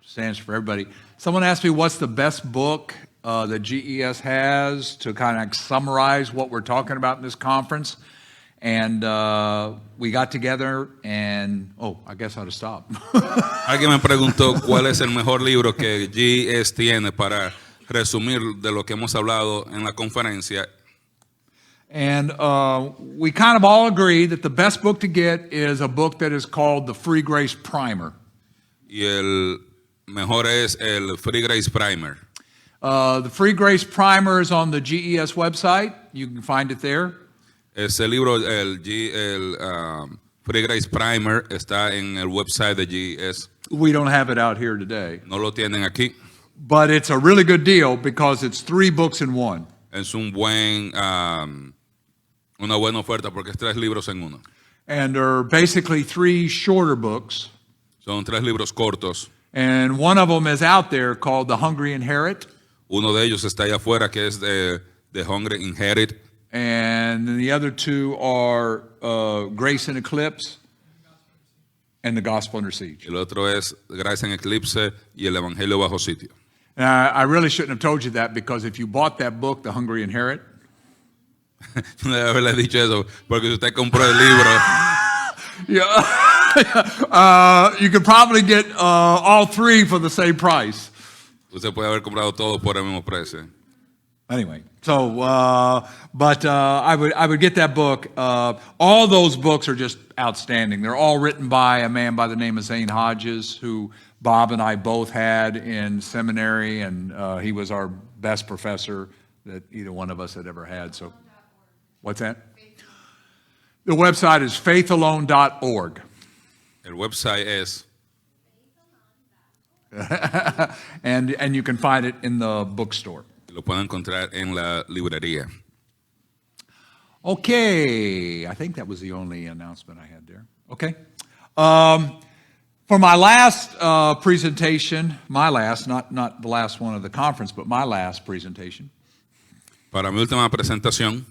stands for everybody. Someone asked me what's the best book that GES has to kind of summarize what we're talking about in this conference. And we got together and, I guess I ought to stop. Alguien me preguntó cuál es el mejor libro que GES tiene para resumir de lo que hemos hablado en la conferencia. And we kind of all agree that the best book to get is a book that is called the Free Grace Primer. Y el mejor es el Free Grace Primer. The Free Grace Primer is on the GES website. You can find it there. Ese libro, el Free Grace Primer, está en el website de GES. We don't have it out here today. No lo tienen aquí. But it's a really good deal because it's 3 books in one. Es una buena oferta porque es 3 libros en uno. And they're basically 3 shorter books. Son 3 libros cortos. And one of them is out there called The Hungry Inherit. Uno de ellos está allá afuera que es de The Hungry Inherit. And the other 2 are Grace in Eclipse and The Gospel Under Siege. El otro es Gracia en Eclipse y el Evangelio bajo sitio. I really shouldn't have told you that because if you bought that book, The Hungry Inherit, No debe haberle dicho eso, porque si usted compró el libro, you could probably get all 3 for the same price. usted puede haber comprado todo por el mismo precio. Anyway, so I would get that book. All those books are just outstanding. They're all written by a man by the name of Zane Hodges, who Bob and I both had in seminary, and he was our best professor that either one of us had ever had. So, what's that? The website is faithalone.org. El website es and you can find it in the bookstore. lo pueden encontrar en la librería. Okay, I think that was the only announcement I had there. Okay. For my last presentation, not the last one of the conference, but my last presentation, Para mi última presentación,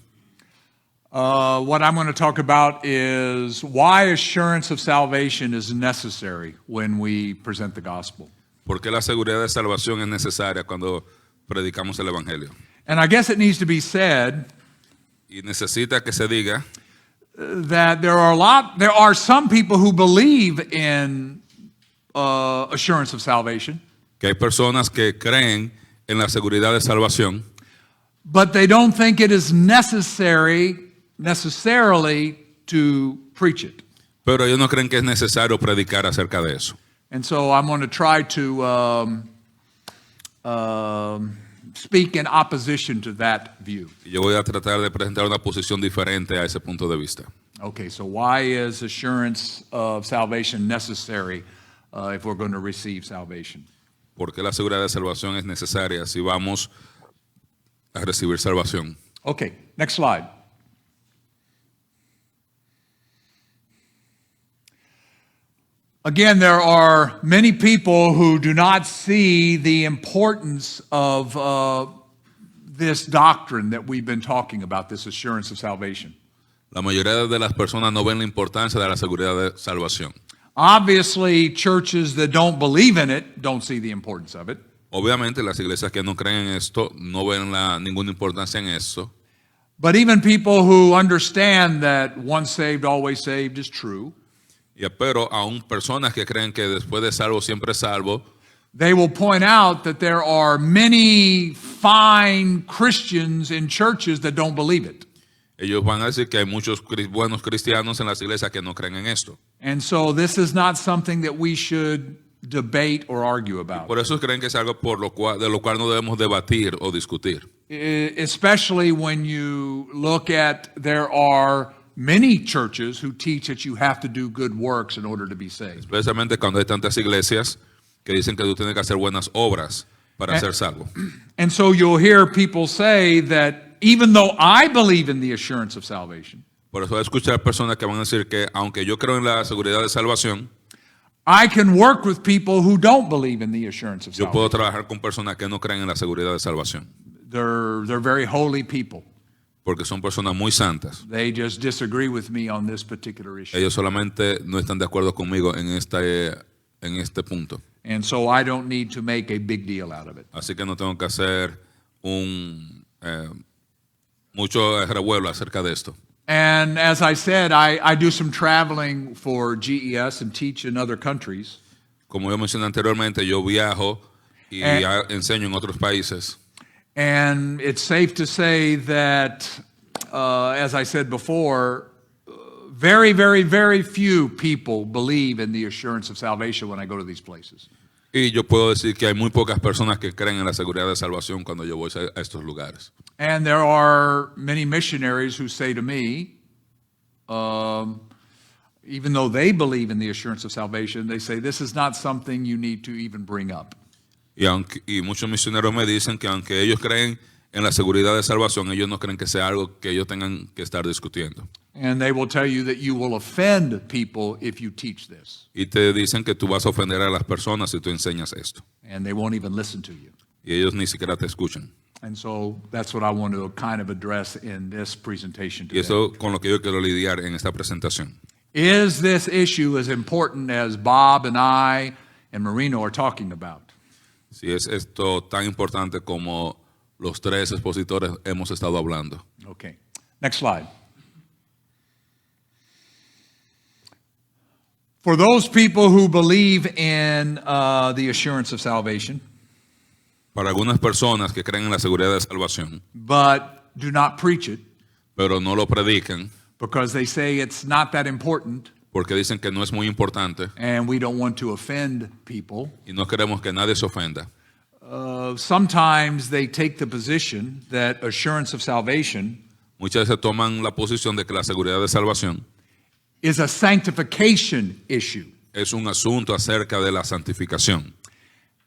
what I'm going to talk about is why assurance of salvation is necessary when we present the gospel. ¿por qué la seguridad de salvación es necesaria cuando predicamos el Evangelio? And I guess it needs to be said Y necesita que se diga that there are some people who believe in assurance of salvation, que hay personas que creen en la seguridad de salvación, but they don't think it is necessarily to preach it. pero ellos no creen que es necesario predicar acerca de eso. And so I'm going to try to speak in opposition to that view. Y yo voy a tratar de presentar una posición diferente a ese punto de vista. Okay, so why is assurance of salvation necessary if we're going to receive salvation? ¿Por qué la seguridad de salvación es necesaria si vamos a recibir salvación? Okay, next slide. Again, there are many people who do not see the importance of this doctrine that we've been talking about, this assurance of salvation. La mayoría de las personas no ven la importancia de la seguridad de salvación. Obviously, churches that don't believe in it don't see the importance of it. Obviamente, las iglesias que no creen en esto no ven ninguna importancia en eso. But even people who understand that once saved, always saved is true, Pero aún personas que creen que después de salvo siempre es salvo, they will point out that there are many fine Christians in churches that don't believe it. ellos van a decir que hay muchos buenos cristianos en las iglesias que no creen en esto. And so this is not something that we should debate or argue about. Por eso creen que es algo de lo cual no debemos debatir o discutir. Especially when you look at there are many churches who teach that you have to do good works in order to be saved. Especialmente cuando hay tantas iglesias que dicen que tú tienes que hacer buenas obras para ser salvo. And so you'll hear people say that even though I believe in the assurance of salvation, Por eso voy a escuchar personas que van a decir que aunque yo creo en la seguridad de salvación, I can work with people who don't believe in the assurance of yo puedo salvation. trabajar con personas que no creen en la seguridad de salvación. They're very holy people. Porque son personas muy santas. They just disagree with me on this particular issue. Ellos solamente no están de acuerdo conmigo en este punto. And so I don't need to make a big deal out of it. Así que no tengo que hacer mucho revuelo acerca de esto. And as I said, I do some traveling for GES and teach in other countries. Como yo mencioné anteriormente, yo viajo y enseño en otros países. And it's safe to say that, as I said before, very, very, very few people believe in the assurance of salvation when I go to these places. Y yo puedo decir que hay muy pocas personas que creen en la seguridad de salvación cuando yo voy a estos lugares. And there are many missionaries who say to me, even though they believe in the assurance of salvation, they say this is not something you need to even bring up. Y muchos misioneros me dicen que aunque ellos creen en la seguridad de salvación, ellos no creen que sea algo que ellos tengan que estar discutiendo. And they will tell you that you will offend people if you teach this. Y te dicen que tú vas a ofender a las personas si tú enseñas esto. And they won't even listen to you. Y ellos ni siquiera te escuchan. And so that's what I want to kind of address in this presentation Y today. eso con lo que yo quiero lidiar en esta presentación. Is this issue as important as Bob and I and Marino are talking about? Si es esto tan importante como los tres expositores hemos estado hablando. Okay. Next slide. For those people who believe in the assurance of salvation, Para algunas personas que creen en la seguridad de salvación, but do not preach it pero no lo predican because they say it's not that important porque dicen que no es muy importante and we don't want to offend people, y no queremos que nadie se ofenda. sometimes they take the position that assurance of salvation Muchas veces toman la posición de que la seguridad de salvación is a sanctification issue. es un asunto acerca de la santificación.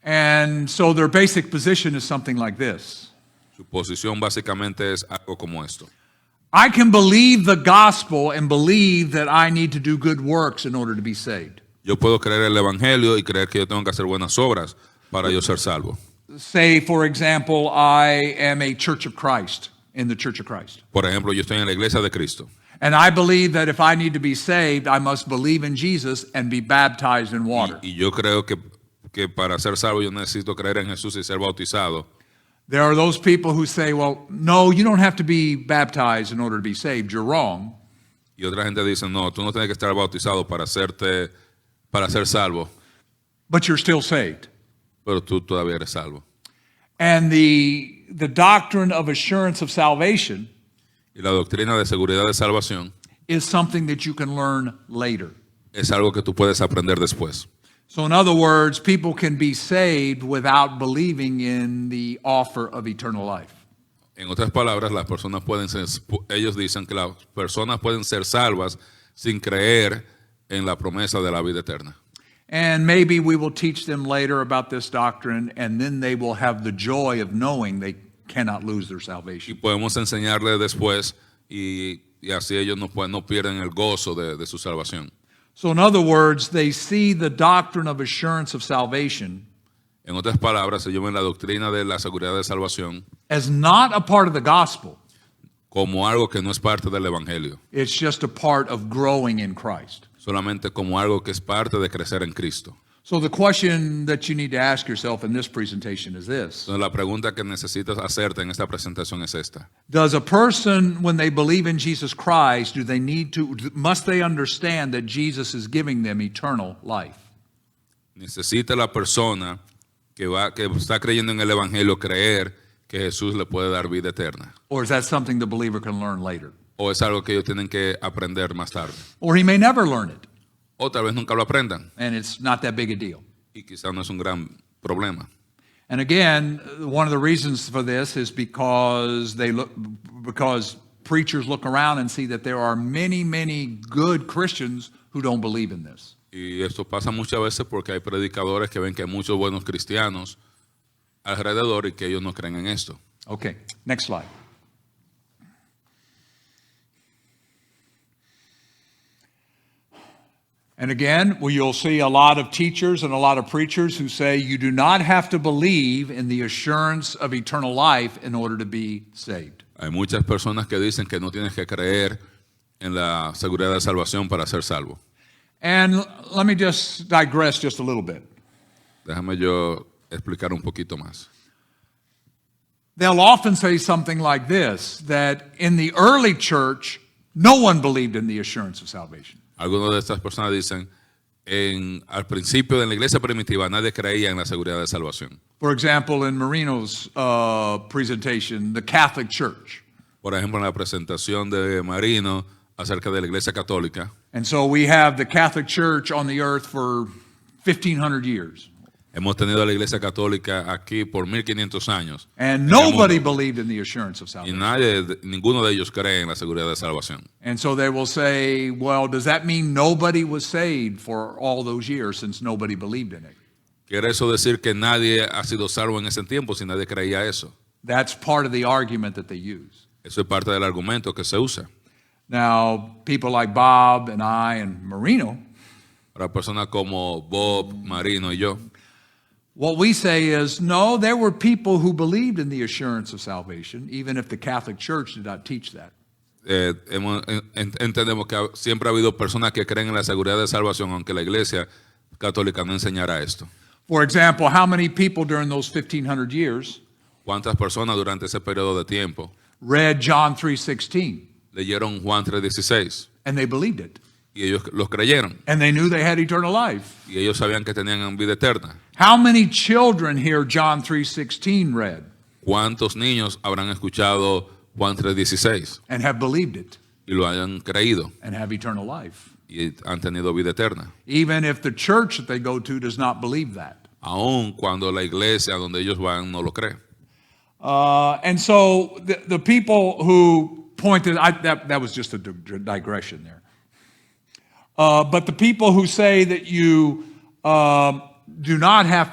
And so their basic position is something like this. Su posición básicamente es algo como esto. I can believe the gospel and believe that I need to do good works in order to be saved. Yo puedo creer el evangelio y creer que yo tengo que hacer buenas obras para yo ser salvo. Say, for example, I am a Church of Christ, in the Church of Christ. Por ejemplo, yo estoy en la iglesia de Cristo And I believe that if I need to be saved, I must believe in Jesus and be baptized in water. y yo creo que para ser salvo yo necesito creer en Jesús y ser bautizado. There are those people who say, well, no, you don't have to be baptized in order to be saved. You're wrong. Y otra gente dice, no, tú no tienes que estar bautizado para ser salvo, But you're still saved. pero tú todavía eres salvo. And the doctrine of assurance of salvation Y la doctrina de seguridad de salvación is something that you can learn later. es algo que tú puedes aprender después. So in other words, people can be saved without believing in the offer of eternal life. En otras palabras, las personas ellos dicen que las personas pueden ser salvas sin creer en la promesa de la vida eterna. And maybe we will teach them later about this doctrine, and then they will have the joy of knowing they cannot lose their Y salvation. podemos enseñarles después y así ellos no pierden el gozo de su salvación. So in other words, they see the doctrine of assurance of salvation En otras palabras, ellos ven la doctrina de la seguridad de salvación as not a part of the gospel. como algo que no es parte del evangelio, It's just a part of growing in Christ. solamente como algo que es parte de crecer en Cristo. So the question that you need to ask yourself in this presentation is this. Entonces la pregunta que necesitas hacerte en esta presentación es esta. Does a person, when they believe in Jesus Christ, must they understand that Jesus is giving them eternal life? Necesita la persona que está creyendo en el evangelio creer que Jesús le puede dar vida eterna. Or is that something the believer can learn later? O es algo que ellos tienen que aprender más tarde. Or he may never learn it, O tal vez nunca lo aprendan and it's not that big a deal. y quizás no es un gran problema. And again, one of the reasons for this is because preachers look around and see that there are many, many good Christians who don't believe in this. Y esto pasa muchas veces porque hay predicadores que ven que hay muchos buenos cristianos alrededor y que ellos no creen en esto. Okay, next slide. And again, you'll see a lot of teachers and a lot of preachers who say you do not have to believe in the assurance of eternal life in order to be saved. Hay muchas personas que dicen que no tienes que creer en la seguridad de salvación para ser salvo. And let me just digress just a little bit. Déjame yo explicar un poquito más. They'll often say something like this, that in the early church, no one believed in the assurance of salvation. Algunas de estas personas dicen, al principio de la iglesia primitiva nadie creía en la seguridad de salvación. For example, in Marino's presentation, the Catholic Church. Por ejemplo, en la presentación de Marino acerca de la iglesia católica. And so we have the Catholic Church on the earth for 1,500 years. Hemos tenido a la iglesia católica aquí por 1500 años. And en el nobody mundo. believed in the assurance of Y salvation. ninguno de ellos cree en la seguridad de salvación. And so they will say, well, does that mean nobody was saved for all those years since nobody believed in it? ¿Quiere eso decir que nadie ha sido salvo en ese tiempo si nadie creía eso? That's part of the argument that they use. Eso es parte del argumento que se usa. Now, people like Bob and I and Marino, Para personas como Bob, Marino y yo, what we say is, no, there were people who believed in the assurance of salvation, even if the Catholic Church did not teach that. entendemos que siempre ha habido personas que creen en la seguridad de salvación, aunque la iglesia católica no enseñara esto. For example, how many people during those 1,500 years ¿Cuántas personas durante ese periodo de tiempo read John 3:16 leyeron Juan 3:16 and they believed it? y ellos los creyeron And they knew they had eternal life. y ellos sabían que tenían vida eterna? How many children here John 3:16 read ¿Cuántos niños habrán escuchado Juan 3:16 and have believed it y lo hayan creído and have eternal life? y han tenido vida eterna? Even if the church that they go to does not believe that. Aun cuando la iglesia donde ellos van no lo cree. And so the people who pointed, that was just a digression there. But the people who say that you do not have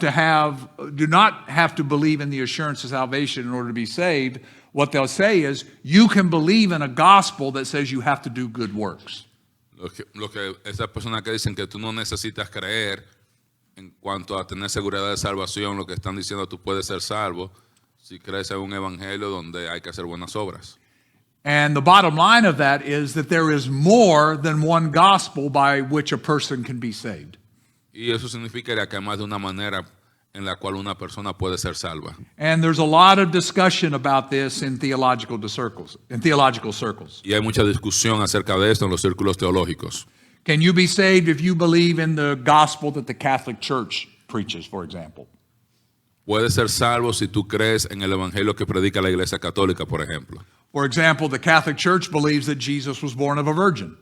to believe in the assurance of salvation in order to be saved, what they'll say is you can believe in a gospel that says you have to do good works. Lo que esas personas que dicen que tú no necesitas creer en cuanto a tener seguridad de salvación, lo que están diciendo, tú puedes ser salvo si crees en un evangelio donde hay que hacer buenas obras. And the bottom line of that is that there is more than one gospel by which a person can be saved. Y eso significaría que hay más de una manera en la cual una persona puede ser salva. And there's a lot of discussion about this in theological circles. Y hay mucha discusión acerca de esto en los círculos teológicos. Can you be saved if you believe in the gospel that the Catholic Church preaches, for example? Puedes ser salvo si tú crees en el evangelio que predica la Iglesia Católica, por ejemplo. For example, the Catholic Church believes that Jesus was born of a virgin,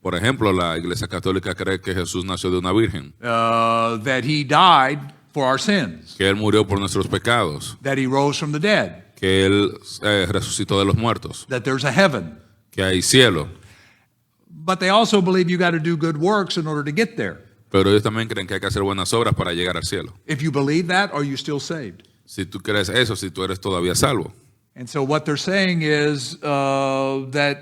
Por ejemplo, la Iglesia Católica cree que Jesús nació de una virgen, that he died for our sins, que Él murió por nuestros pecados, that he rose from the dead, que Él resucitó de los muertos, that there's a heaven. que hay cielo. But they also believe you got to do good works in order to get there. Pero ellos también creen que hay que hacer buenas obras para llegar al cielo. If you believe that, are you still saved? Si tú crees eso, si tú eres todavía salvo. And so what they're saying is that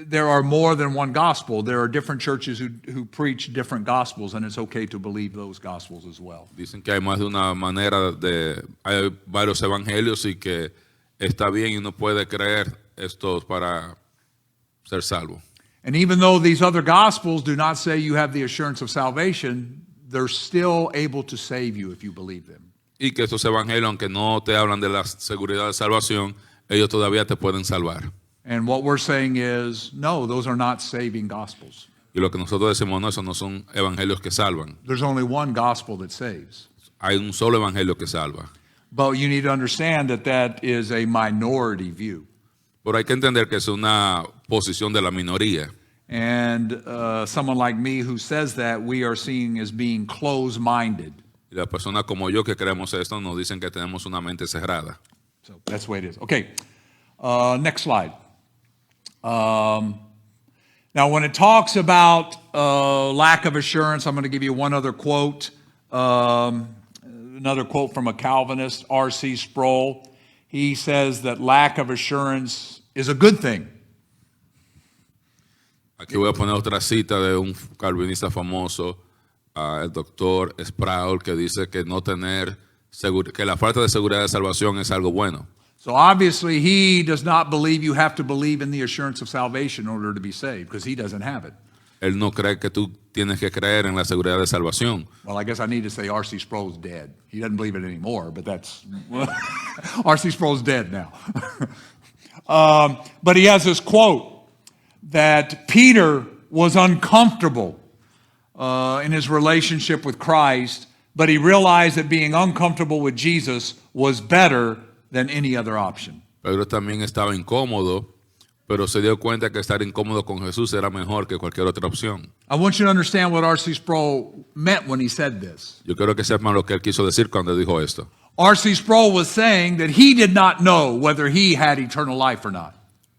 there are more than one gospel. There are different churches who preach different gospels, and it's okay to believe those gospels as well. Dicen que hay más de una manera hay varios evangelios y que está bien y uno puede creer estos para ser salvo. And even though these other gospels do not say you have the assurance of salvation, they're still able to save you if you believe them. Y que estos evangelios, aunque no te hablan de la seguridad de salvación, ellos todavía te pueden salvar. And what we're saying is, no, those are not saving gospels. Y lo que nosotros decimos, no, esos no son evangelios que salvan. There's only one gospel that saves. Hay un solo evangelio que salva. But you need to understand that that is a minority view. Pero hay que entender que es una posición de la minoría. And someone like me who says that, we are seeing as being closed-minded. Y las personas como yo que creemos esto nos dicen que tenemos una mente cerrada. So that's the way it is. Okay, next slide. Now, when it talks about lack of assurance, I'm going to give you one other quote. Another quote from a Calvinist, R.C. Sproul. He says that lack of assurance is a good thing. Aquí voy a poner otra cita de un calvinista famoso, el doctor Sproul, que dice que que la falta de seguridad de salvación es algo bueno. So obviously he does not believe you have to believe in the assurance of salvation in order to be saved, because he doesn't have it. Él no cree que tú tienes que creer en la seguridad de salvación. Well, I guess I need to say R.C. Sproul's dead. He doesn't believe it anymore, but that's R.C. Sproul's dead now. But he has this quote that Peter was uncomfortable in his relationship with Christ, but he realized that being uncomfortable with Jesus was better than any other option. Pedro también estaba incómodo, pero se dio cuenta que estar incómodo con Jesús era mejor que cualquier otra opción. I want you to understand what R.C. Sproul meant when he said this. Yo quiero que sepan lo que él quiso decir cuando dijo esto. R.C. Sproul was saying that he did not know whether he had eternal life or not.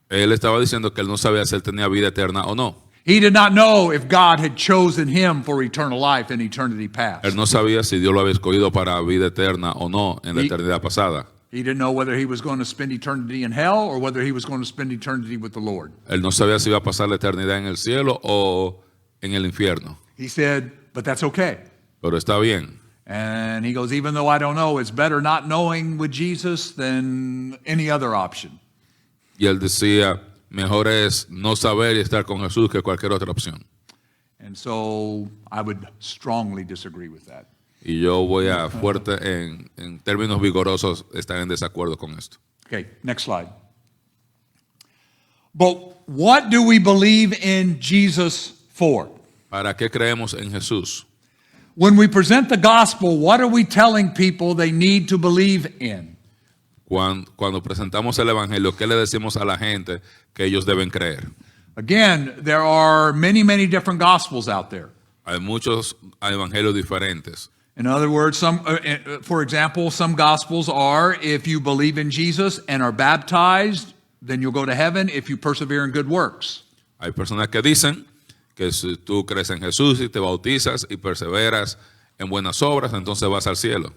Él estaba diciendo que él no sabía si él tenía vida eterna o no. He did not know if God had chosen him for eternal life in eternity past. Él no sabía si Dios lo había escogido para vida eterna o no en la eternidad pasada. He didn't know whether he was going to spend eternity in hell or whether he was going to spend eternity with the Lord. Él no sabía si iba a pasar la eternidad en el cielo o en el infierno. He said, but that's okay. Pero está bien. And he goes, even though I don't know, it's better not knowing with Jesus than any other option. Y él decía, mejor es no saber y estar con Jesús que cualquier otra opción. And so I would strongly disagree with that. Y yo voy a fuerte en términos vigorosos estar en desacuerdo con esto. Okay, next slide. But what do we believe in Jesus for? ¿Para qué creemos en Jesús? When we present the gospel, what are we telling people they need to believe in? Cuando presentamos el Evangelio, ¿qué le decimos a la gente que ellos deben creer? Again, there are many, many different gospels out there. Hay muchos evangelios diferentes. In other words, for example, some gospels are if you believe in Jesus and are baptized, then you'll go to heaven if you persevere in good works. Hay personas que dicen que si tú crees en Jesús y te bautizas y perseveras en buenas obras, entonces vas al cielo.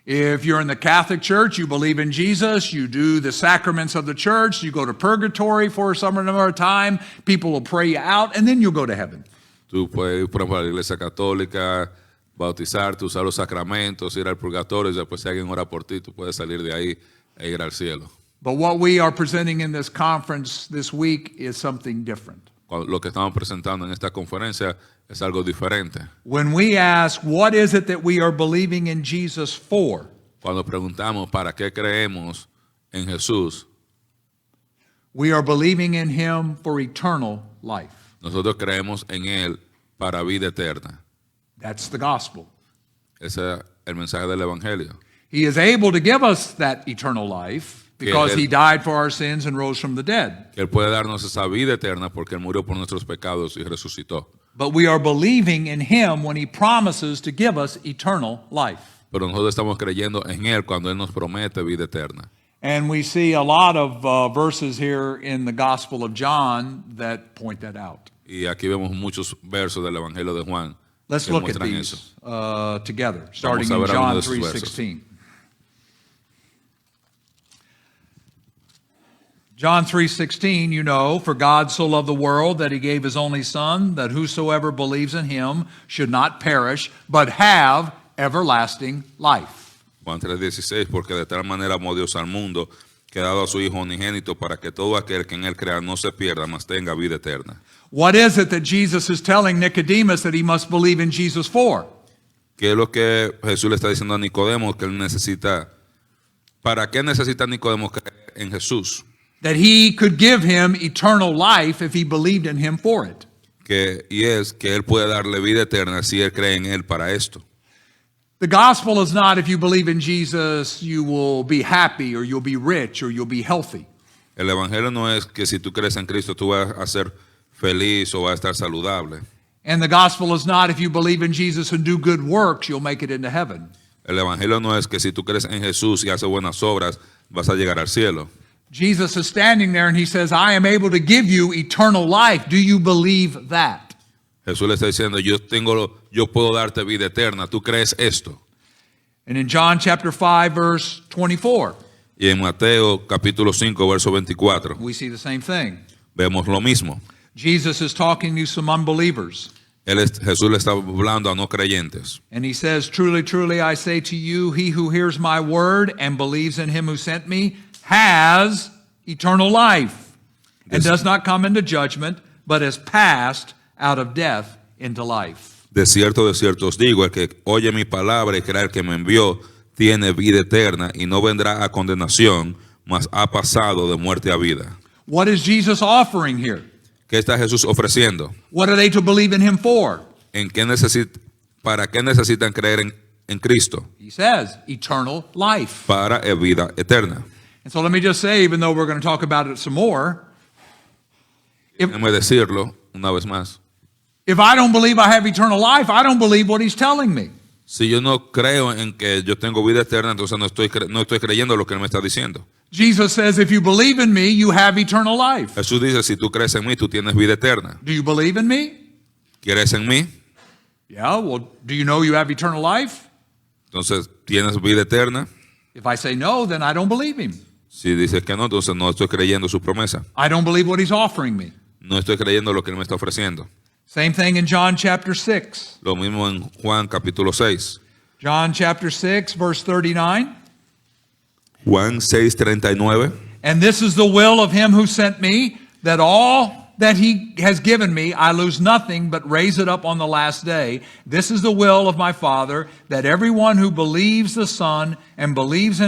If you're in the Catholic Church, you believe in Jesus, you do the sacraments of the church, you go to purgatory for some number of time, people will pray you out, and then you'll go to heaven. Tú puedes ir, por ejemplo, a la iglesia católica, bautizarte, usar los sacramentos, ir al purgatorio, y después si alguien ora por ti, tú puedes salir de ahí e ir al cielo. But what we are presenting in this conference this week is something different. Lo que estamos presentando en esta conferencia es algo diferente. When we ask, what is it that we are believing in Jesus for? Cuando preguntamos para qué creemos en Jesús, We are believing in him for eternal life. nosotros creemos en Él para vida eterna. That's the gospel. Ese es el mensaje del Evangelio. He is able to give us that eternal life because él- he died for our sins and rose from the dead. Que Él puede darnos esa vida eterna porque Él murió por nuestros pecados y resucitó. But we are believing in him when he promises to give us eternal life. Pero nosotros estamos creyendo en Él cuando Él nos promete vida eterna. And we see a lot of verses here in the Gospel of John that point that out. Y aquí vemos muchos versos del Evangelio de Juan Let's que look at muestran these eso. together, starting a in ver John algunos de esos 3:16. John 3:16, you know, for God so loved the world that he gave his only son, that whosoever believes in him should not perish, but have everlasting life. Juan 3:16, porque de tal manera amó Dios al mundo que ha dado a su Hijo unigénito para que todo aquel que en Él crea no se pierda, mas tenga vida eterna. What is it that Jesus is telling Nicodemus that he must believe in Jesus for? ¿Qué es lo que Jesús le está diciendo a Nicodemo que él necesita? ¿Para qué necesita Nicodemo creer en Jesús? That he could give him eternal life if he believed in him for it. Y es que Él puede darle vida eterna si Él cree en Él para esto. The gospel is not if you believe in Jesus, you will be happy or you'll be rich or you'll be healthy. El Evangelio no es que si tú crees en Cristo tú vas a ser feliz o vas a estar saludable. And the gospel is not if you believe in Jesus and do good works, you'll make it into heaven. El Evangelio no es que si tú crees en Jesús y haces buenas obras vas a llegar al cielo. Jesus is standing there and he says, I am able to give you eternal life. Do you believe that? Jesús le está diciendo, yo puedo darte vida eterna. ¿Tú crees esto? And in John chapter 5, verse 24, Y en Mateo capítulo 5, verso 24, we see the same thing. vemos lo mismo. Jesus is talking to some unbelievers. Jesús le está hablando a no creyentes. And he says, truly, truly, I say to you, he who hears my word and believes in him who sent me has eternal life and does not come into judgment, but is passed out of death into life. De cierto os digo, el que oye mi palabra y cree el que me envió, tiene vida eterna y no vendrá a condenación, mas ha pasado de muerte a vida. What is Jesus offering here? ¿Qué está Jesús ofreciendo? What are they to believe in him for? ¿Para qué necesitan creer en Cristo? He says, eternal life. Para vida eterna. And so let me just say, even though we're going to talk about it some more, Déjeme decirlo una vez más. if I don't believe I have eternal life, I don't believe what he's telling me. Si yo no creo en que yo tengo vida eterna, entonces no estoy creyendo lo que él me está diciendo. Jesus says, if you believe in me, you have eternal life. Jesús dice, si tú crees en mí, tú tienes vida eterna. Do you believe in me? ¿Quieres en mí? Yeah, well, do you know you have eternal life? Entonces, ¿tienes vida eterna? If I say no, then I don't believe him. Si dices que no, entonces no estoy creyendo su promesa. I don't believe what he's offering me. No estoy creyendo lo que él me está ofreciendo. Same thing in John chapter 6. Lo mismo en Juan capítulo 6. John chapter 6, verse 39. Juan 6:39. And this is the will of him who sent me, that all that he has given me, I lose nothing, but raise it up on the last day. This is the will of my Father, that everyone who believes the Son and believes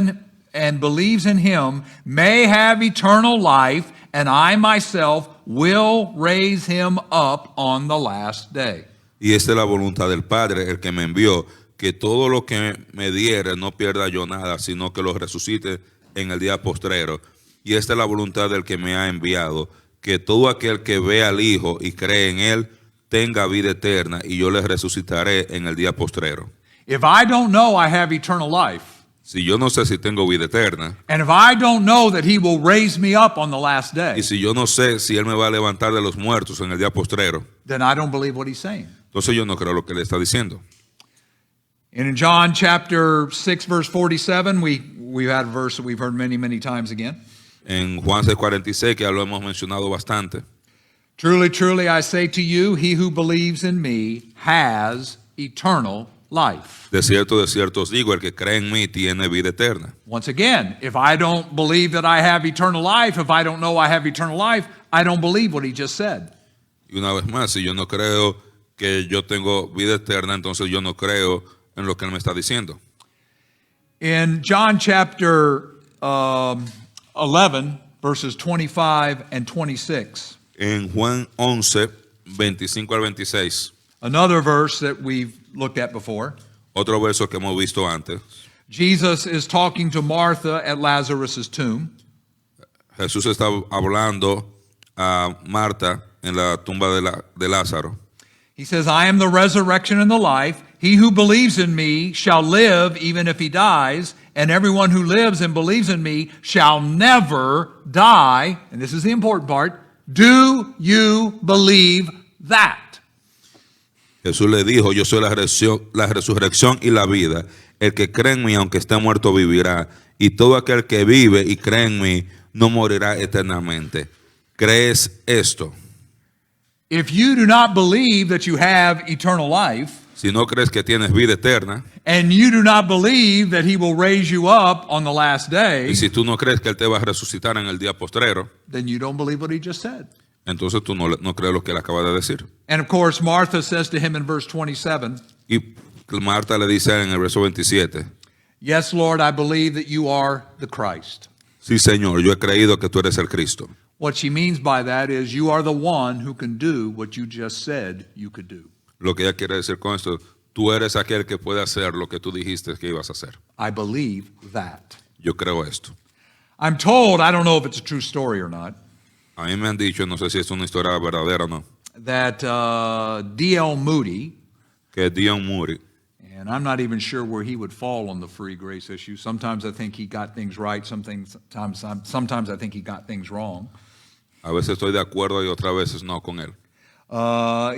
in him may have eternal life, and I myself will raise him up on the last day. Y esta es la voluntad del Padre, el que me envió, que todo lo que me diere no pierda yo nada, sino que lo resucite en el día postrero. Y esta es la voluntad del que me ha enviado, que todo aquel que ve al Hijo y cree en él tenga vida eterna, y yo le resucitaré en el día postrero. If I don't know I have eternal life, Si yo no sé si tengo vida eterna, and if I don't know that he will raise me up on the last day, y si yo no sé si él me va a levantar de los muertos en el día postrero, then I don't believe what he's saying. entonces yo no creo lo que le está diciendo. And in John chapter 6, verse 47, we've had a verse that we've heard many, many times again. En Juan 6:46, que ya lo hemos mencionado bastante. Truly, truly, I say to you, he who believes in me has eternal life. De cierto os digo, el que cree en mí tiene vida eterna. Once again, if I don't believe that I have eternal life, if I don't know I have eternal life, I don't believe what he just said. Y una vez más, si yo no creo que yo tengo vida eterna, entonces yo no creo en lo que él me está diciendo. In John chapter 11, verses 25 and 26, En Juan 11, 25 al 26, another verse that we've looked at before, otro verso que hemos visto antes, Jesus is talking to Martha at Lazarus' tomb. Jesús está hablando a Marta en la tumba de Lázaro. He says, I am the resurrection and the life. He who believes in me shall live even if he dies, and everyone who lives and believes in me shall never die. And this is the important part. Do you believe that? Jesús le dijo, yo soy la resurrección y la vida. El que cree en mí, aunque esté muerto, vivirá. Y todo aquel que vive y cree en mí, no morirá eternamente. ¿Crees esto? If you do not believe that you have eternal life, Si no crees que tienes vida eterna, and you do not believe that he will raise you up on the last day, y si tú no crees que él te va a resucitar en el día postrero, then you don't believe what he just said. entonces tú no crees lo que él acaba de decir. And of course, Martha says to him in verse 27, Y Marta le dice en el verso 27, Yes, Lord, I believe that you are the Christ. sí, Señor, yo he creído que tú eres el Cristo. What she means by that is you are the one who can do what you just said you could do. Lo que ella quiere decir con esto, tú eres aquel que puede hacer lo que tú dijiste que ibas a hacer. I believe that. Yo creo esto. I'm told, I don't know if it's a true story or not, A mí me han dicho, no sé si es una historia verdadera o no, that D.L. Moody, que Dion Moody, and I'm not even sure where he would fall on the free grace issue. Sometimes I think he got things right, sometimes I think he got things wrong. a veces estoy de acuerdo y otras veces no con él.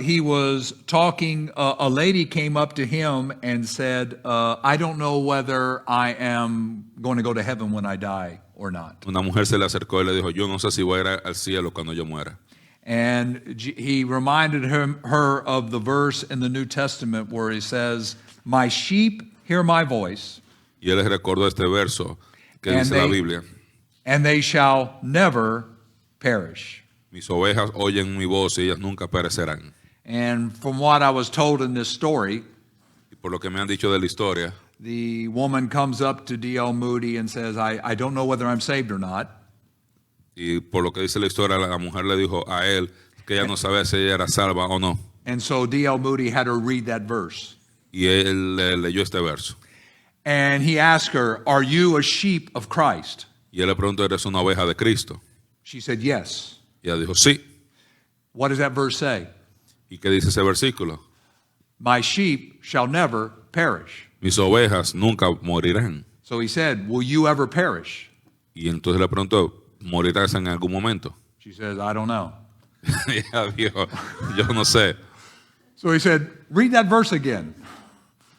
He was talking, a lady came up to him and said, I don't know whether I am going to go to heaven when I die or not. Una mujer se le acercó y le dijo, yo no sé si voy a ir al cielo cuando yo muera. And he reminded her of the verse in the New Testament where he says, my sheep hear my voice, Y él les recordó este verso que And dice la they- Biblia, and they shall never perish. mis ovejas oyen mi voz y ellas nunca perecerán. And from what I was told in this story, Y por lo que me han dicho de la historia, the woman comes up to D.L. Moody and says, I don't know whether I'm saved or not. y por lo que dice la historia, la mujer le dijo a él que ella no sabía si ella era salva o no. And so D.L. Moody had her read that verse. Y él leyó este verso. And he asked her, are you a sheep of Christ? Y él le preguntó, ¿eres una oveja de Cristo? She said, yes. Y ella dijo, sí. What does that verse say? ¿Y qué dice ese versículo? My sheep shall never perish. Mis ovejas nunca morirán. So he said, will you ever perish? Y entonces le preguntó, ¿morirás en algún momento? She says, I don't know. Y ella dijo, yo no sé. So he said, read that verse again.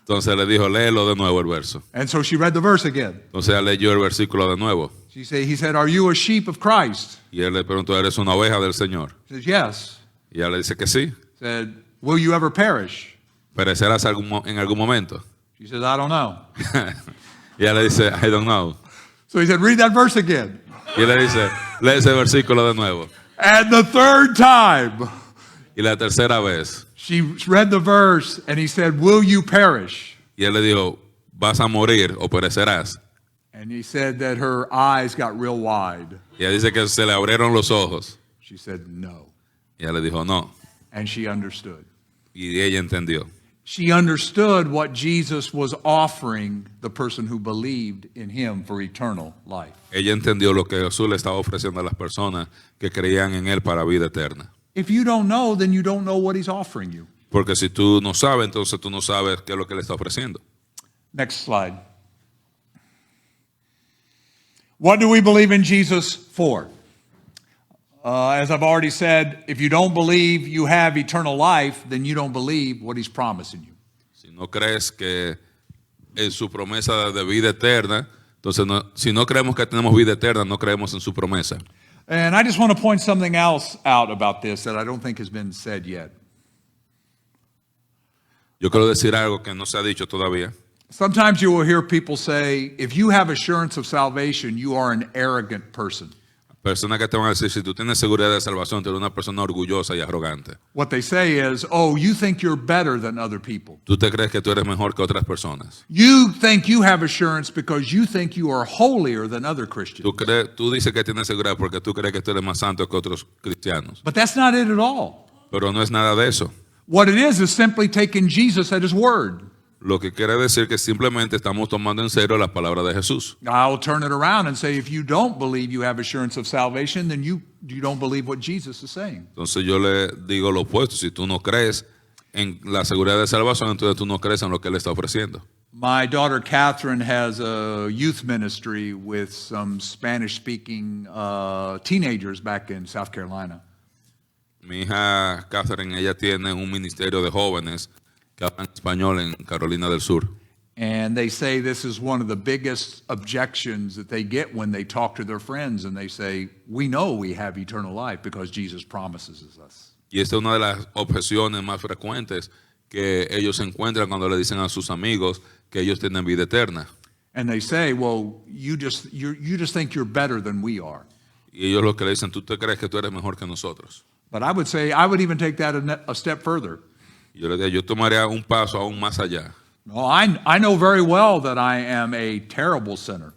Entonces le dijo, léelo de nuevo el verso. And so she read the verse again. Entonces ella leyó el versículo de nuevo. He said, are you a sheep of Christ? Y él le preguntó, ¿eres una oveja del Señor? She says, yes. Y ella le dice que sí. Said, will you ever perish? ¿Perecerás en algún momento? She says, I don't know. Y ella le dice, I don't know. So he said, read that verse again. Y él le dice, lee ese versículo de nuevo. And the third time, Y la tercera vez, she read the verse and he said, will you perish? y él le dijo, ¿vas a morir o perecerás? And he said that her eyes got real wide. Y ella dice que se le abrieron los ojos. She said, no. Y ella le dijo, no. And she understood. Y ella entendió. She understood what Jesus was offering the person who believed in him for eternal life. Ella entendió lo que Jesús le estaba ofreciendo a las personas que creían en él para vida eterna. If you don't know, then you don't know what he's offering you. Porque si tú no sabes, entonces tú no sabes qué es lo que le está ofreciendo. Next slide. What do we believe in Jesus for? As I've already said, if you don't believe you have eternal life, then you don't believe what he's promising you. Si no crees que en su promesa de vida eterna, entonces si no creemos que tenemos vida eterna, no creemos en su promesa. And I just want to point something else out about this that I don't think has been said yet. Yo quiero decir algo que no se ha dicho todavía. Sometimes you will hear people say, if you have assurance of salvation, you are an arrogant person. Personas que te van a decir, si tú tienes seguridad de salvación, tú eres una persona orgullosa y arrogante. What they say is, oh, you think you're better than other people. Tú te crees que tú eres mejor que otras personas. You think you have assurance because you think you are holier than other Christians. Tú dices que tienes seguridad porque tú crees que tú eres más santo que otros cristianos. But that's not it at all. Pero no es nada de eso. What it is simply taking Jesus at his word. Lo que quiere decir que simplemente estamos tomando en serio las palabras de Jesús. I'll turn it around and say, if you don't believe you have assurance of salvation, then you don't believe what Jesus is saying. Entonces yo le digo lo opuesto. Si tú no crees en la seguridad de salvación, entonces tú no crees en lo que Él está ofreciendo. My daughter Catherine has a youth ministry with some Spanish-speaking teenagers back in South Carolina. Mi hija Catherine, ella tiene un ministerio de jóvenes que hablan español en Carolina del Sur. And they say this is one of the biggest objections that they get when they talk to their friends and they say, we know we have eternal life because Jesus promises us. Y esta es una de las objeciones más frecuentes que ellos encuentran cuando le dicen a sus amigos que ellos tienen vida eterna. And they say, well, you just think you're better than we are. Y ellos lo que le dicen, tú te crees que tú eres mejor que nosotros. But I would say, I would even take that a step further. Y yo le digo, yo tomaría un paso aún más allá. No, I know very well that I am a terrible sinner.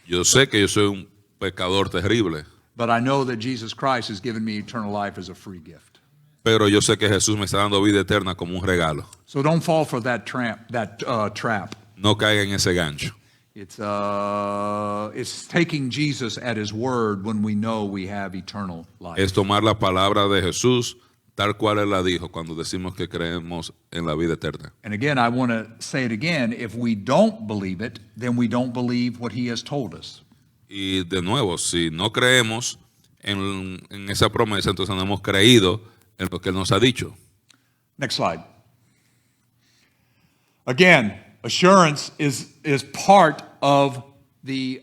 Yo sé que yo soy un pecador terrible, But I know that Jesus Christ has given me eternal life as a free gift. pero yo sé que Jesús me está dando vida eterna como un regalo. So don't fall for that trap. No caiga en ese gancho. It's taking Jesus at his word when we know we have eternal life. Es tomar la palabra de Jesús tal cual Él la dijo cuando decimos que creemos en la vida eterna. And again, I want to say it again. If we don't believe it, then we don't believe what he has told us. Y de nuevo, si no creemos en esa promesa, entonces no hemos creído en lo que Él nos ha dicho. Next slide. Again, assurance is part of the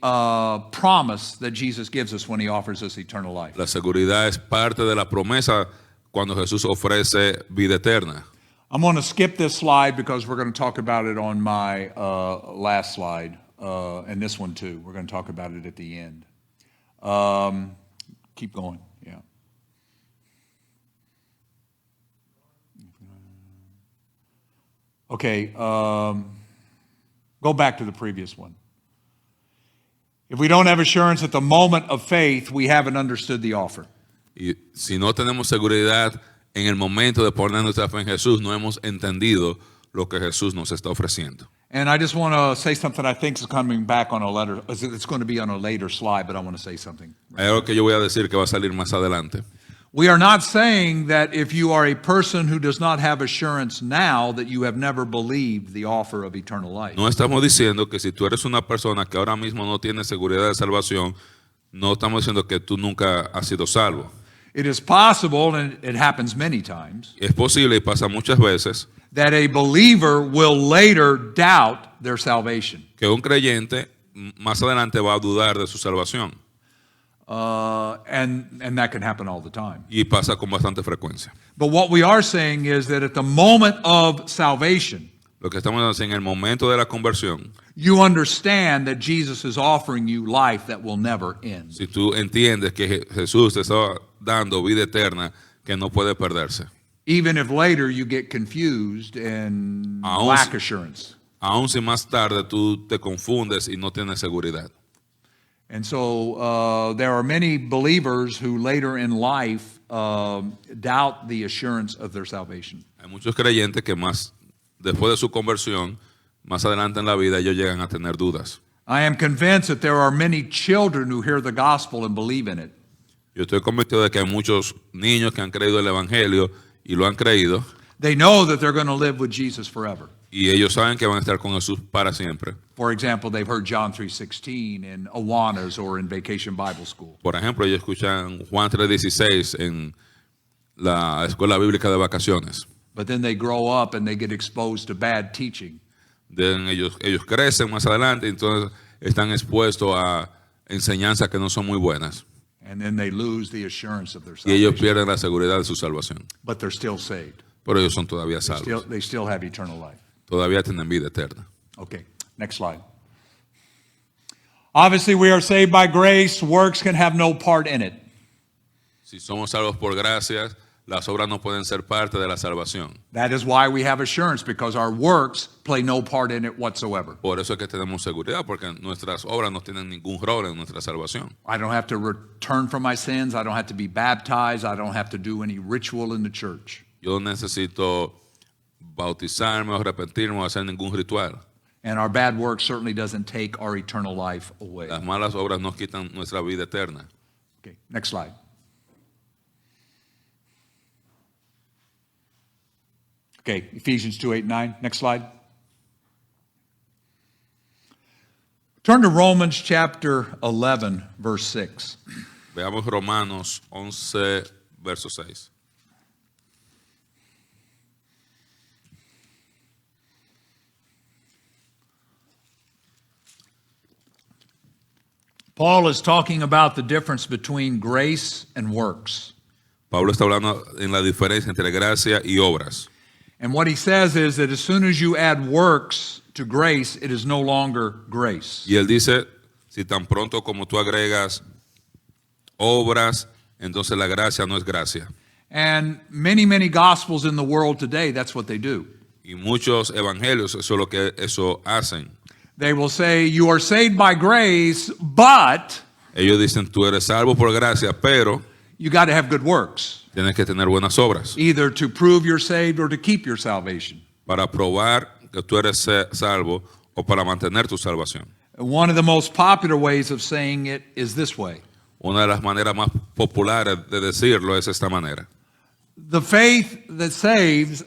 promise that Jesus gives us when he offers us eternal life. La seguridad es parte de la promesa cuando Jesús ofrece vida eterna. I'm going to skip this slide because we're going to talk about it on my last slide, and this one too. We're going to talk about it at the end. Keep going, yeah. Okay, go back to the previous one. If we don't have assurance at the moment of faith, we haven't understood the offer. Y si no tenemos seguridad en el momento de poner nuestra fe en Jesús, no hemos entendido lo que Jesús nos está ofreciendo. And I just want to say something I think is coming back on a letter. It's going to be on a later slide, but I want to say something. Hay algo que yo voy a decir que va a salir más adelante. We are not saying that if you are a person who does not have assurance now, that you have never believed the offer of eternal life. No estamos diciendo que si tú eres una persona que ahora mismo no tiene seguridad de salvación, no estamos diciendo que tú nunca has sido salvo. It is possible, and it happens many times, Es posible y pasa muchas veces that a believer will later doubt their salvation. que un creyente más adelante va a dudar de su salvación. And that can happen all the time. Y pasa con bastante frecuencia. But what we are saying is that at the moment of salvation, Lo que estamos haciendo en el momento de la conversión, you understand that Jesus is offering you life that will never end. si tú entiendes que Jesús te está dando vida eterna que no puede perderse, Even if later you get confused and Aún lack si- assurance. aun si más tarde tú te confundes y no tienes seguridad. And so there are many believers who later in life doubt the assurance of their salvation. Hay muchos creyentes que más después de su conversión, más adelante en la vida, ellos llegan a tener dudas. I am convinced that there are many children who hear the gospel and believe in it. Yo estoy convencido de que hay muchos niños que han creído el Evangelio y lo han creído, They know that they're going to live with Jesus forever. y ellos saben que van a estar con Jesús para siempre. For example, they've heard John 3:16 in Awanas or in Vacation Bible School. Por ejemplo, ellos escuchan Juan 3:16 en la escuela bíblica de vacaciones. But then they grow up and they get exposed to bad teaching. Ellos crecen más adelante y entonces están expuestos a enseñanzas que no son muy buenas. And then they lose the assurance of their Y ellos salvation. pierden la seguridad de su salvación. But they're still saved. Pero ellos son todavía salvos. They still have eternal life. Todavía tienen vida eterna. Okay, next slide. Obviously, we are saved by grace. Works can have no part in it. Si somos salvos por gracia, las obras no pueden ser parte de la salvación. That is why we have assurance, because our works play no part in it whatsoever. Por eso es que tenemos seguridad, porque nuestras obras no tienen ningún rol en nuestra salvación. I don't have to return from my sins. I don't have to be baptized. I don't have to do any ritual in the church. Yo no necesito bautizarme o arrepentirme o hacer ningún ritual. And our bad work certainly doesn't take our eternal life away. Las malas obras nos quitan nuestra vida eterna. Okay, next slide. Okay, Ephesians 2:8-9. Next slide. Turn to Romans chapter 11, verse 6. Veamos Romanos 11, verso 6. Paul is talking about the difference between grace and works. Pablo está hablando en la diferencia entre gracia y obras. And what he says is that as soon as you add works to grace, it is no longer grace. Y él dice, si tan pronto como tú agregas obras, entonces la gracia no es gracia. And many gospels in the world today, that's what they do. Y muchos evangelios, eso es lo que eso hacen. They will say, you are saved by grace, but Ellos dicen, tú eres salvo por gracia, pero you got to have good works, tienes que tener buenas obras either to prove you're saved or to keep your salvation. para probar que tú eres salvo o para mantener tu salvación. One of the most popular ways of saying it is this way. Una de las maneras más populares de decirlo es esta manera. The faith that saves,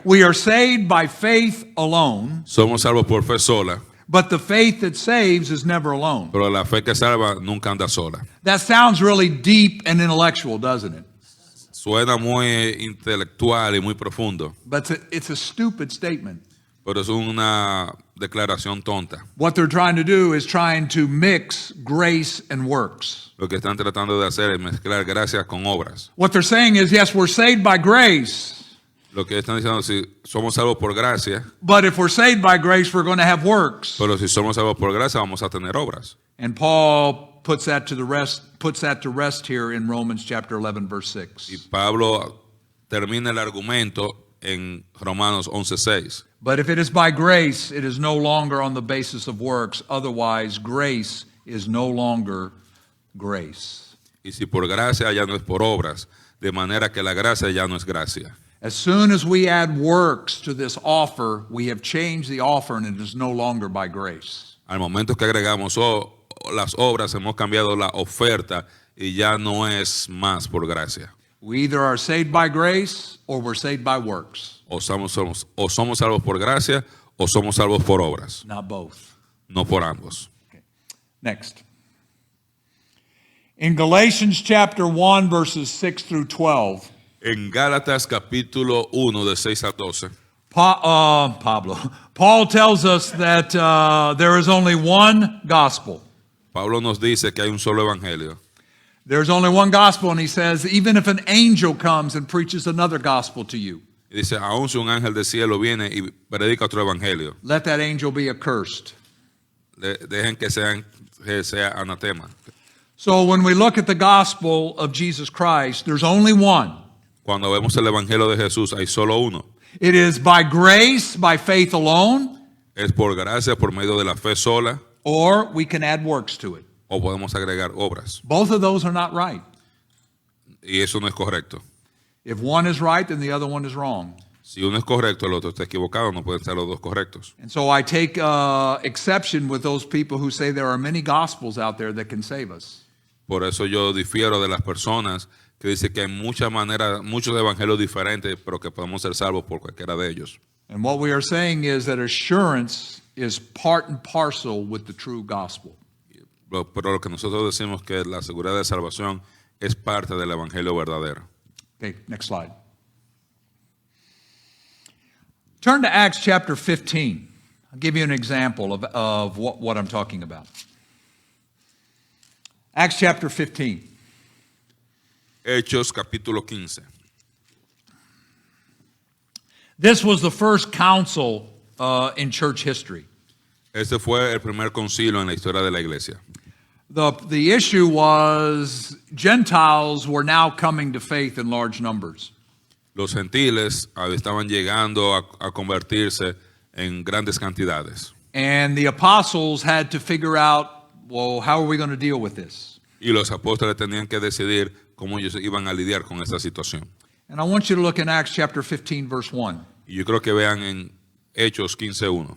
we are saved by faith alone, Somos salvos por fe sola, but the faith that saves is never alone. pero la fe que salva nunca anda sola. That sounds really deep and intellectual, doesn't it? Suena muy intelectual y muy profundo, But it's a stupid statement. pero es una declaración tonta. What they're trying to do is trying to mix grace and works. Lo que están tratando de hacer es mezclar gracia con obras. What they're saying is, yes, we're saved by grace, Lo que están diciendo, si somos salvos por gracia, but if we're saved by grace, we're going to have works. pero si somos salvos por gracia, vamos a tener obras. And Paul puts that to rest here in Romans chapter 11, verse Y 6. Pablo termina el argumento en Romanos 11:6. But if it is by grace, it is no longer on the basis of works. Otherwise, grace is no longer grace. Y si por gracia ya no es por obras, de manera que la gracia ya no es gracia. As soon as we add works to this offer, we have changed the offer and it is no longer by grace. Al momento que agregamos las obras, hemos cambiado la oferta y ya no es más por gracia. We either are saved by grace or we're saved by works, O somos salvos por gracia o somos salvos por obras, not both. no por ambos. Next. In Galatians chapter 1, verses 6 through 12, En Gálatas capítulo 1 de 6 a 12, Paul tells us that there is only one gospel. Pablo nos dice que hay un solo evangelio. There's only one gospel, and he says, even if an angel comes and preaches another gospel to you, Y dice, aun si un ángel del cielo viene y predica otro evangelio, let that angel be accursed. dejen que sea anatema. So when we look at the gospel of Jesus Christ, there's only one. Cuando vemos el evangelio de Jesús, hay solo uno. It is by grace, by faith alone, Es por gracia, por medio de la fe sola, or we can add works to it. o podemos agregar obras. Both of those are not right. Y eso no es correcto. If one is right, then the other one is wrong. Si uno es correcto, el otro está equivocado, no pueden ser los dos correctos. And so I take exception with those people who say there are many gospels out there that can save us. Por eso yo difiero de las personas que dicen que hay muchas maneras, muchos evangelios diferentes, pero que podemos ser salvos por cualquiera de ellos. And what we are saying is that assurance is part and parcel with the true gospel. Pero lo que nosotros decimos que la seguridad de salvación es parte del evangelio verdadero. Okay, next slide. Turn to Acts chapter 15. I'll give you an example of what I'm talking about. Acts chapter 15. Hechos capítulo 15. This was the first council in church history. Este fue el primer concilio en la historia de la iglesia. The issue was Gentiles were now coming to faith in large numbers. Los gentiles estaban llegando a convertirse en grandes cantidades. And the apostles had to figure out, well, how are we going to deal with this? Y los apóstoles tenían que decidir cómo ellos iban a lidiar con esta situación. And I want you to look in Acts chapter 15, verse 1. Y yo creo que vean en Hechos 15:1.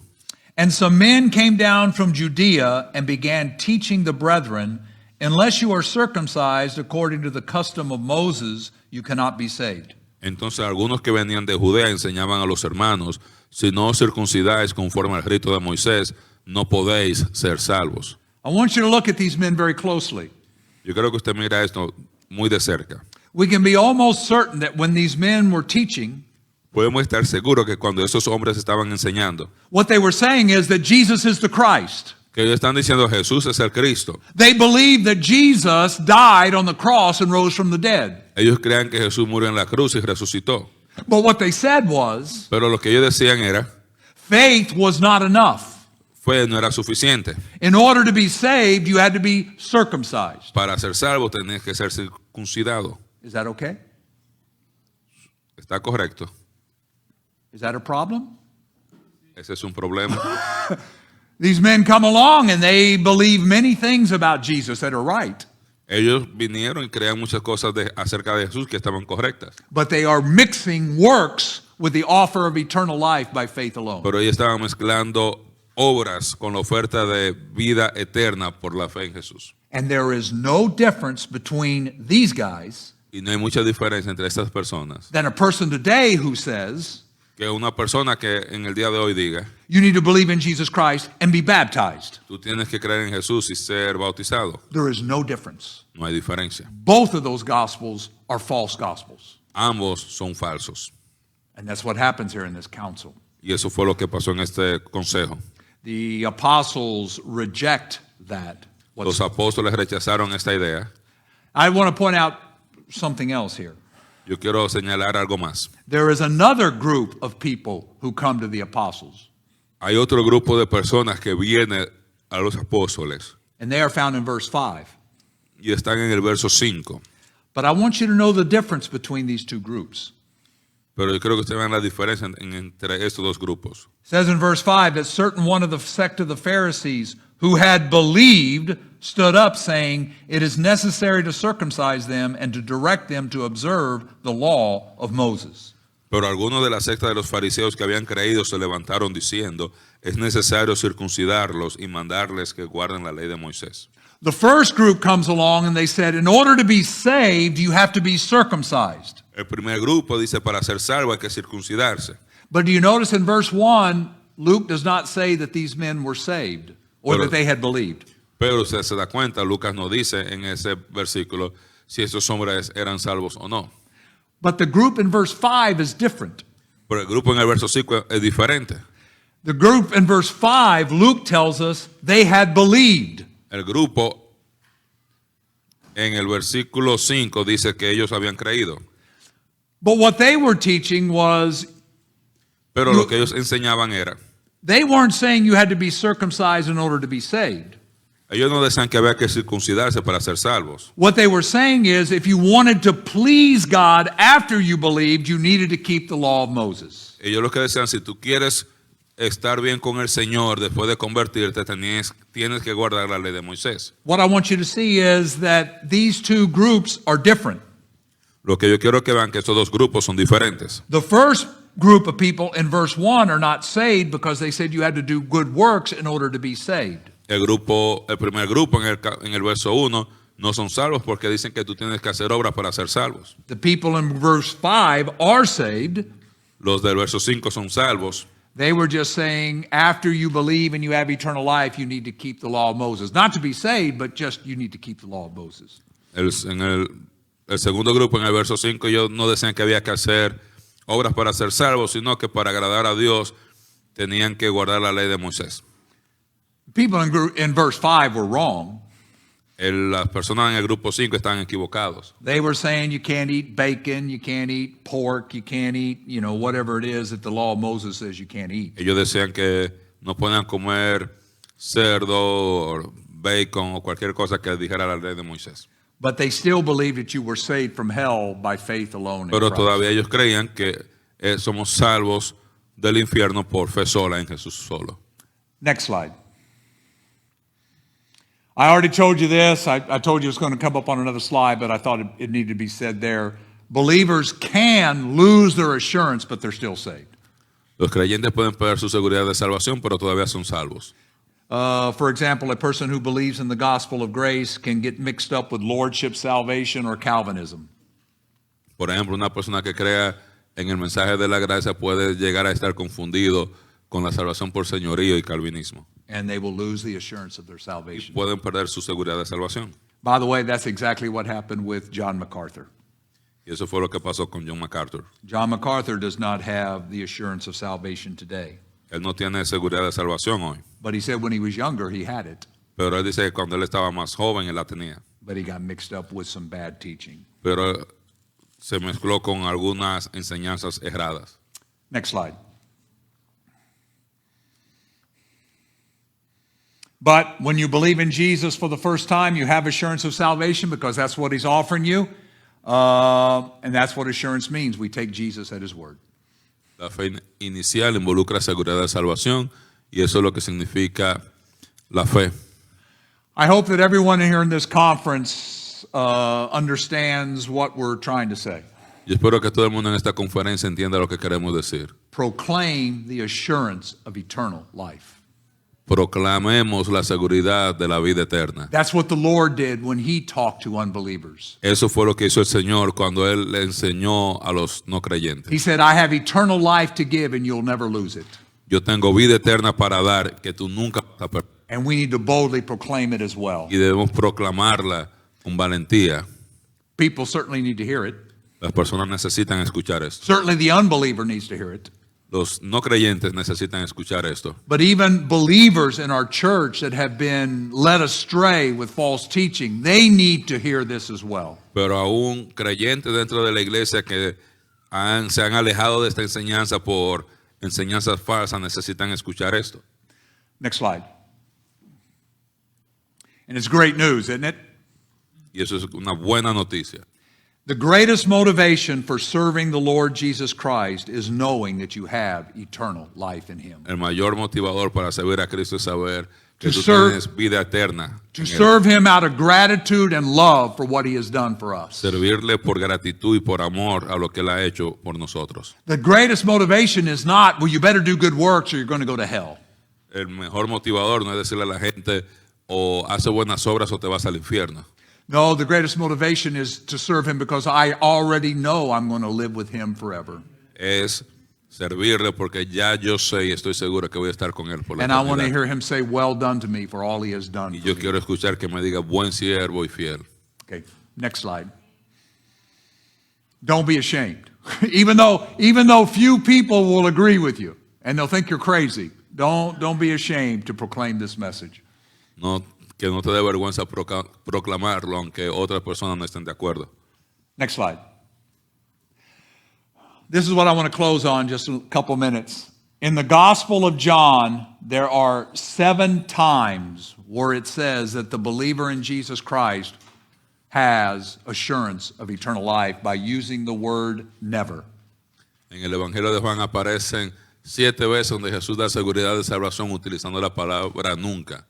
And some men came down from Judea and began teaching the brethren, unless you are circumcised according to the custom of Moses, you cannot be saved. Entonces algunos que venían de Judea enseñaban a los hermanos, si no os circuncidáis conforme al rito de Moisés, no podéis ser salvos. I want you to look at these men very closely. Yo creo que usted mira esto muy de cerca. We can be almost certain that when these men were teaching, Podemos estar seguros que cuando esos hombres estaban enseñando, what they were saying is that Jesus is the Christ. que ellos están diciendo Jesús es el Cristo. They believe that Jesus died on the cross and rose from the dead. Ellos crean que Jesús murió en la cruz y resucitó. But what they said was, Pero lo que ellos decían era, faith was not enough. fe no era suficiente. In order to be saved, you had to be circumcised. Para ser salvo tenías que ser circuncidado. Is that okay? ¿Está correcto? Is that a problem? Ese es un problema. These men come along and they believe many things about Jesus that are right, Ellos vinieron y crean muchas cosas acerca de Jesús que estaban correctas. but they are mixing works with the offer of eternal life by faith alone. Pero ellos estaban mezclando obras con la oferta de vida eterna por la fe en Jesús. And there is no difference between these guys Y no hay mucha diferencia entre estas personas. than a person today who says, Que una persona que en el día de hoy diga, you need to believe in Jesus Christ and be baptized. tú tienes que creer en Jesús y ser bautizado. There is no difference. No hay diferencia. Both of those gospels are false gospels. Ambos son falsos. And that's what happens here in this council. Y eso fue lo que pasó en este consejo. The apostles reject that. Los apóstoles rechazaron esta idea. I want to point out something else here. Yo quiero señalar algo más. There is another group of people who come to the apostles, Hay otro grupo de personas que viene a los apóstoles and they are found in verse 5. y están en el verso 5. But I want you to know the difference between these two groups. Pero yo creo que ustedes ven la diferencia entre estos dos grupos. It says in verse 5 that certain one of the sect of the Pharisees who had believed stood up, saying, "It is necessary to circumcise them and to direct them to observe the law of Moses." Pero algunos de la secta de los fariseos que habían creído se levantaron diciendo, es necesario circuncidarlos y mandarles que guarden la ley de Moisés. The first group comes along and they said, in order to be saved, you have to be circumcised. El primer grupo dice, para ser salvo hay que circuncidarse. But do you notice in verse 1, Luke does not say that these men were saved or Pero- that they had believed. Pero usted se da cuenta, Lucas no dice en ese versículo si esos hombres eran salvos o no. But the group in verse 5 is different. Pero el grupo en el verso 5 es diferente. The group in verse 5, Luke tells us they had believed. El grupo en el versículo 5 dice que ellos habían creído. But what they were teaching was, Pero lo que ellos enseñaban era, they weren't saying you had to be circumcised in order to be saved. ellos no decían que había que circuncidarse para ser salvos. What they were saying is, if you wanted to please God after you believed, you needed to keep the law of Moses. Ellos lo que decían, si tú quieres estar bien con el Señor después de convertirte, tienes que guardar la ley de Moisés. What I want you to see is that these two groups are different. Lo que yo quiero que vean que estos dos grupos son diferentes. The first group of people in verse 1 are not saved because they said you had to do good works in order to be saved. El primer grupo en el verso 1 no son salvos porque dicen que tú tienes que hacer obras para ser salvos. The people in verse 5 are saved. Los del verso 5 son salvos. They were just saying, after you believe and you have eternal life, you need to keep the law of Moses. Not to be saved, but just you need to keep the law of Moses. El segundo grupo en el verso 5 ellos no decían que había que hacer obras para ser salvos, sino que para agradar a Dios tenían que guardar la ley de Moisés. People in verse 5 were wrong. Las personas en el grupo 5 están equivocados. They were saying you can't eat bacon, you can't eat pork, you can't eat, whatever it is that the law of Moses says you can't eat. Ellos decían que no podían comer cerdo o bacon o cualquier cosa que dijera la ley de Moisés. But they still believed that you were saved from hell by faith alone in Pero Christ. todavía ellos creían que somos salvos del infierno por fe sola en Jesús solo. Next slide. I already told you this. I told you it's going to come up on another slide, but I thought it needed to be said there. Believers can lose their assurance, but they're still saved. Los creyentes pueden perder su seguridad de salvación, pero todavía son salvos. For example, a person who believes in the gospel of grace can get mixed up with lordship salvation or Calvinism. Por ejemplo, una persona que crea en el mensaje de la gracia puede llegar a estar confundido con la salvación por señorío y calvinismo. And they will lose the assurance of their salvation. Pueden perder su seguridad de salvación. By the way, that's exactly what happened with John MacArthur. Y eso fue lo que pasó con John MacArthur. John MacArthur does not have the assurance of salvation today. Él no tiene seguridad de salvación hoy. But he said when he was younger, he had it. Pero él dice que cuando él estaba más joven, él la tenía. But he got mixed up with some bad teaching. Pero se mezcló con algunas enseñanzas erradas. Next slide. But when you believe in Jesus for the first time, you have assurance of salvation because that's what he's offering you. And that's what assurance means. We take Jesus at his word. La fe inicial involucra seguridad de salvación y eso es lo que significa la fe. I hope that everyone here in this conference understands what we're trying to say. Yo espero que todo el mundo en esta conferencia entienda lo que queremos decir. Proclaim the assurance of eternal life. Proclamemos la seguridad de la vida eterna. That's what the Lord did when he talked to unbelievers. Eso fue lo que hizo el Señor cuando Él le enseñó a los no creyentes. He said, I have eternal life to give and you'll never lose it. Yo tengo vida eterna para dar que tú nunca vas a perder. And we need to boldly proclaim it as well. Y debemos proclamarla con valentía. People certainly need to hear it. Las personas necesitan escuchar esto. Certainly the unbeliever needs to hear it. Los no creyentes necesitan escuchar esto. But even believers in our church that have been led astray with false teaching, they need to hear this as well. Pero aún creyentes dentro de la iglesia que se han alejado de esta enseñanza por enseñanzas falsas necesitan escuchar esto. Next slide. And it's great news, isn't it? Y eso es una buena noticia. The greatest motivation for serving the Lord Jesus Christ is knowing that you have eternal life in Him. El mayor motivador para servir a Cristo es saber que To tú serve- tienes vida eterna. To en Él. serve Him out of gratitude and love for what He has done for us. Servirle por gratitud y por amor a lo que Él ha hecho por nosotros. The greatest motivation is not, well, you better do good works or you're going to go to hell. El mejor motivador no es decirle a la gente o hace buenas obras o te vas al infierno. No, the greatest motivation is to serve Him because I already know I'm going to live with Him forever. Es servirle porque ya yo sé y estoy seguro que voy a estar con Él por la And I want to eternidad. hear Him say, well done to me for all He has done Y for yo me. quiero escuchar que me diga buen siervo y fiel. Okay, next slide. Don't be ashamed. even though few people will agree with you and they'll think you're crazy, don't be ashamed to proclaim this message. No, que no te dé vergüenza proclamarlo aunque otras personas no estén de acuerdo. Next slide. This is what I want to close on, just a couple minutes. In the Gospel of John, there are 7 times where it says that the believer in Jesus Christ has assurance of eternal life by using the word never. En el Evangelio de Juan aparecen 7 veces donde Jesús da seguridad de salvación utilizando la palabra nunca.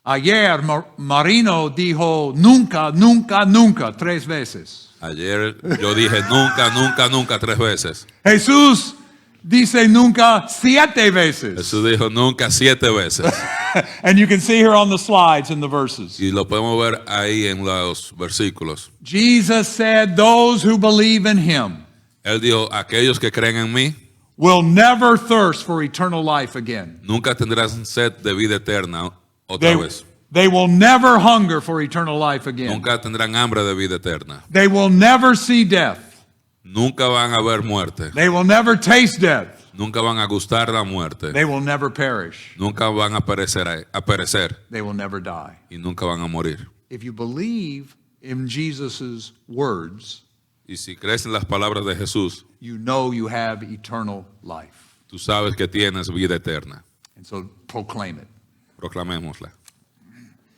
Ayer Marino dijo nunca, nunca, nunca 3 veces. Ayer yo dije nunca, nunca, nunca 3 veces. Jesús dice nunca 7 veces. Jesús dijo nunca 7 veces. And you can see here on the slides in the verses. Y lo podemos ver ahí en los versículos. Jesus said, those who believe in Him Él dijo, aquellos que creen en mí will never thirst for eternal life again. nunca tendrán sed de vida eterna otra vez. They will never hunger for eternal life again. Nunca tendrán hambre de vida eterna. They will never see death. Nunca van a ver muerte. They will never taste death. Nunca van a gustar la muerte. They will never perish. Nunca van a perecer They will never die. y nunca van a morir. If you believe in Jesus' words, Y si crees en las palabras de Jesús, you know you have eternal life. tú sabes que tienes vida eterna. And so proclaim it. Proclamémosla.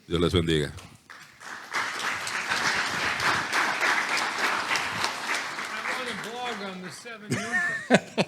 Dios les bendiga. I want to blog on the 7 nunca.